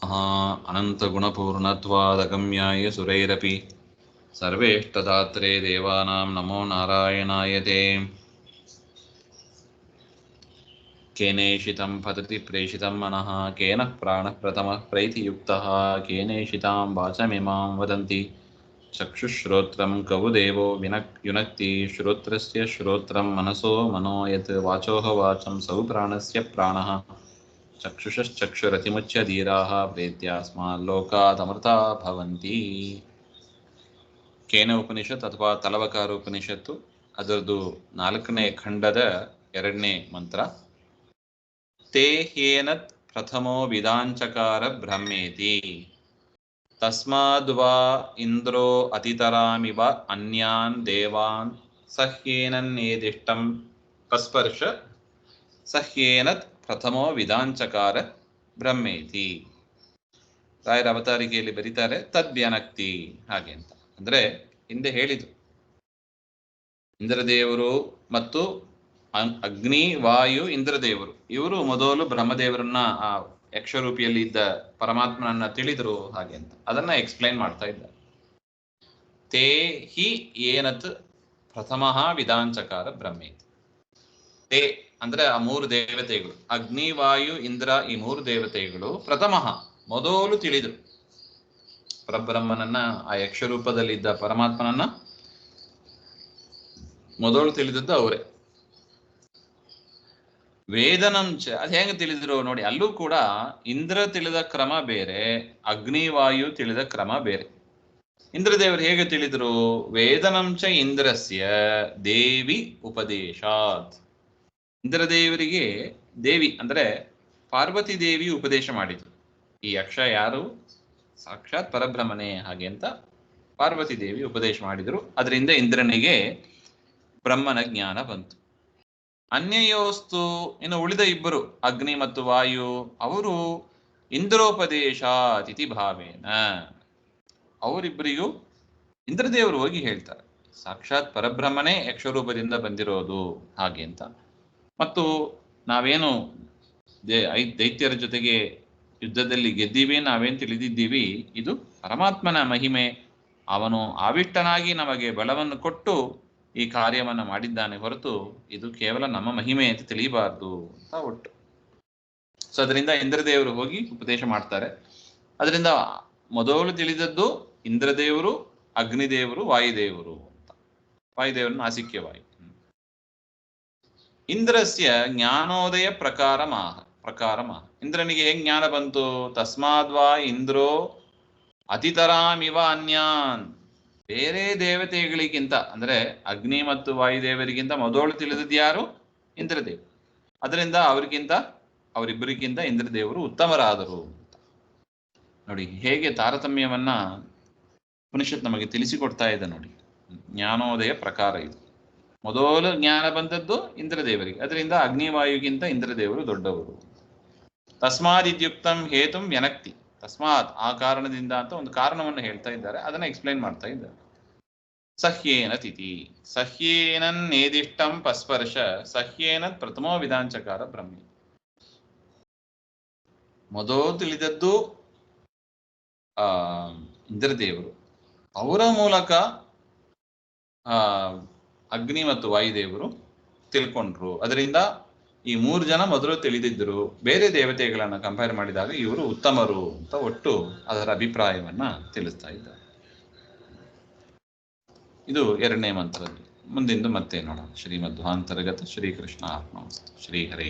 अनन्तगुणपूर्णत्वादगम्याय सुरैरपि सर्वेष्टदात्रे देवानां नमो नारायणाय ते। केनेषितं पतति प्रेषितं मनः केन प्राणः प्रथमः प्रैतियुक्तः केनेषितां वाचमिमां वदन्ति चक्षुश्रोत्रं कवुदेवो युनक्ति श्रोत्रस्य श्रोत्रं मनसो मनो यत् वाचोः वाचं सौ प्राणस्य प्राणः चक्षुषश्चक्षुरतिमुच्य धीराः प्रेत्यास्माल्लोकादमृता भवन्ति। ಕೇನ ಉಪನಿಷತ್ ಅಥವಾ ತಲವಕಾರ ಉಪನಿಷತ್ತು, ಅದರದ್ದು 4ನೇ ಖಂಡದ 2ನೇ ಮಂತ್ರ. ತೇ ಹೇನತ್ ಪ್ರಥಮೋ ವಿದಾಂಚಕಾರ ಬ್ರಹ್ಮೇತಿ ತಸ್ಮಾದ್ವಾ ಇಂದ್ರೋ ಅತಿತರಾಮಿವ ಅನ್ಯಾನ್ ದೇವಾನ್ ಸಹ್ಯೇನನ್ನೇದಿಷ್ಟಂ ಪಸ್ಪರ್ಶ ಸಹ್ಯೇನತ್ ಪ್ರಥಮೋ ವಿದಾಂಚಕಾರ ಬ್ರಹ್ಮೇತಿ. ರಾಯರ ಅವತಾರಿಕೆಯಲ್ಲಿ ಬರೀತಾರೆ ತದ್ವ್ಯನಕ್ತಿ ಹಾಗೆ ಅಂತ. ಅಂದ್ರೆ ಹಿಂದೆ ಹೇಳಿದ್ರು, ಇಂದ್ರದೇವರು ಮತ್ತು ಅಗ್ನಿ ವಾಯು ಇಂದ್ರದೇವರು ಇವರು ಮೊದಲು ಬ್ರಹ್ಮದೇವರನ್ನ ಆ ಯಕ್ಷರೂಪಿಯಲ್ಲಿ ಇದ್ದ ಪರಮಾತ್ಮನನ್ನ ತಿಳಿದ್ರು ಹಾಗೆ ಅಂತ. ಅದನ್ನ ಎಕ್ಸ್ಪ್ಲೈನ್ ಮಾಡ್ತಾ ಇದ್ದಾರೆ. ತೇ ಹಿ ಏನತ್ ಪ್ರಥಮಃ ವಿದಾಂಚಕಾರ ಬ್ರಹ್ಮೇತಿ. ತೇ ಅಂದ್ರೆ ಆ 3 ದೇವತೆಗಳು, ಅಗ್ನಿ ವಾಯು ಇಂದ್ರ, ಈ 3 ದೇವತೆಗಳು ಪ್ರಥಮಃ ಮೊದಲು ತಿಳಿದ್ರು ಪರಬ್ರಹ್ಮನನ್ನ, ಆ ಯಕ್ಷರೂಪದಲ್ಲಿದ್ದ ಪರಮಾತ್ಮನನ್ನ ಮೊದಲು ತಿಳಿದದ್ದು ಅವರೇ. ವೇದನಂಚ, ಅದು ಹೆಂಗೆ ತಿಳಿದ್ರು ನೋಡಿ, ಅಲ್ಲೂ ಕೂಡ ಇಂದ್ರ ತಿಳಿದ ಕ್ರಮ ಬೇರೆ, ಅಗ್ನಿವಾಯು ತಿಳಿದ ಕ್ರಮ ಬೇರೆ. ಇಂದ್ರದೇವರು ಹೇಗೆ ತಿಳಿದ್ರು? ವೇದನಂಚ ಇಂದ್ರಸ್ಯ ದೇವಿ ಉಪದೇಶಾತ್. ಇಂದ್ರದೇವರಿಗೆ ದೇವಿ ಅಂದ್ರೆ ಪಾರ್ವತಿ ದೇವಿ ಉಪದೇಶ ಮಾಡಿದ್ರು. ಈ ಯಕ್ಷ ಯಾರು? ಸಾಕ್ಷಾತ್ ಪರಬ್ರಹ್ಮನೇ ಹಾಗೆ ಅಂತ ಪಾರ್ವತಿ ದೇವಿ ಉಪದೇಶ ಮಾಡಿದ್ರು. ಅದರಿಂದ ಇಂದ್ರನಿಗೆ ಬ್ರಹ್ಮನ ಜ್ಞಾನ ಬಂತು. ಅನ್ಯಯೋಸ್ತು, ಇನ್ನು ಉಳಿದ ಇಬ್ಬರು ಅಗ್ನಿ ಮತ್ತು ವಾಯು, ಅವರು ಇಂದ್ರೋಪದೇಶಾತಿಥಿ ಭಾವೇನ, ಅವರಿಬ್ಬರಿಗೂ ಇಂದ್ರದೇವರು ಹೋಗಿ ಹೇಳ್ತಾರೆ ಸಾಕ್ಷಾತ್ ಪರಬ್ರಹ್ಮನೇ ಯಕ್ಷರೂಪದಿಂದ ಬಂದಿರೋದು ಹಾಗೆ ಅಂತ. ಮತ್ತು ನಾವೇನು ದೈತ್ಯರ ಜೊತೆಗೆ ಯುದ್ಧದಲ್ಲಿ ಗೆದ್ದೀವಿ, ನಾವೇನು ತಿಳಿದಿದ್ದೀವಿ, ಇದು ಪರಮಾತ್ಮನ ಮಹಿಮೆ. ಅವನು ಆವಿಷ್ಟನಾಗಿ ನಮಗೆ ಬಲವನ್ನು ಕೊಟ್ಟು ಈ ಕಾರ್ಯವನ್ನು ಮಾಡಿದ್ದಾನೆ ಹೊರತು ಇದು ಕೇವಲ ನಮ್ಮ ಮಹಿಮೆ ಅಂತ ತಿಳಿಯಬಾರ್ದು ಅಂತ ಒಟ್ಟು. ಸೊ ಅದರಿಂದ ಇಂದ್ರದೇವರು ಹೋಗಿ ಉಪದೇಶ ಮಾಡ್ತಾರೆ. ಅದರಿಂದ ಮೊದಲು ತಿಳಿದದ್ದು ಇಂದ್ರದೇವರು, ಅಗ್ನಿದೇವರು, ವಾಯುದೇವರು ಅಂತ. ವಾಯುದೇವರು ನಾಸಿಕ್ಯ ವಾಯು. ಇಂದ್ರಸ್ಯ ಜ್ಞಾನೋದಯ ಪ್ರಕಾರಮಾಹ. ಇಂದ್ರನಿಗೆ ಹೇಗೆ ಜ್ಞಾನ ಬಂತು? ತಸ್ಮಾದ್ವಾ ಇಂದ್ರೋ ಅತಿತರಾಮಿವ ಅನ್ಯಾನ್, ಬೇರೆ ದೇವತೆಗಳಿಗಿಂತ ಅಂದ್ರೆ ಅಗ್ನಿ ಮತ್ತು ವಾಯುದೇವರಿಗಿಂತ ಮೊದಲು ತಿಳಿದದ್ದು ಯಾರು? ಇಂದ್ರದೇವರು. ಅದರಿಂದ ಅವರಿಬ್ಬರಿಗಿಂತ ಇಂದ್ರದೇವರು ಉತ್ತಮರಾದರು. ನೋಡಿ ಹೇಗೆ ತಾರತಮ್ಯವನ್ನ ಉಪನಿಷತ್ ನಮಗೆ ತಿಳಿಸಿಕೊಡ್ತಾ ಇದೆ ನೋಡಿ. ಜ್ಞಾನೋದಯ ಪ್ರಕಾರ ಇದು. ಮೊದಲು ಜ್ಞಾನ ಬಂದದ್ದು ಇಂದ್ರದೇವರಿಗೆ, ಅದರಿಂದ ಅಗ್ನಿವಾಯುಗಿಂತ ಇಂದ್ರದೇವರು ದೊಡ್ಡವರು. ತಸ್ಮಾದಿತ್ಯುಕ್ತಂ ಹೇತುಂ ವ್ಯನಕ್ತಿ, ತಸ್ಮಾತ್ ಆ ಕಾರಣದಿಂದ ಅಂತ ಒಂದು ಕಾರಣವನ್ನು ಹೇಳ್ತಾ ಇದ್ದಾರೆ, ಅದನ್ನ ಎಕ್ಸ್ಪ್ಲೈನ್ ಮಾಡ್ತಾ ಇದ್ದಾರೆ. ಸಹ್ಯೇನ ತಿಥಿ ಸಹ್ಯೇನೇದಿಷ್ಟಂ ಪಸ್ಪರ್ಶ ಸಹ್ಯೇನ ಪ್ರಥಮೋ ವಿಧಾಂಚಕಾರ ಬ್ರಹ್ಮಿ. ಮೊದಲು ತಿಳಿದದ್ದು ಇಂದ್ರದೇವರು, ಅವರ ಮೂಲಕ ಅಗ್ನಿ ಮತ್ತು ವಾಯುದೇವರು ತಿಳ್ಕೊಂಡ್ರು. ಅದರಿಂದ ಈ 3 ಜನ ಮೊದಲು ತಿಳಿದಿದ್ದರು, ಬೇರೆ ದೇವತೆಗಳನ್ನ ಕಂಪೇರ್ ಮಾಡಿದಾಗ ಇವರು ಉತ್ತಮರು ಅಂತ ಒಟ್ಟು ಅದರ ಅಭಿಪ್ರಾಯವನ್ನ ತಿಳಿಸ್ತಾ ಇದ್ದಾರೆ. ಇದು 2ನೇ ಮಂತ್ರದ್ದು. ಮುಂದಿಂದು ಮತ್ತೆ ನೋಡೋಣ. ಶ್ರೀಮಧ್ವಾಂತರ್ಗತ ಶ್ರೀಕೃಷ್ಣ ಆತ್ಮ ಶ್ರೀ ಹರೇ.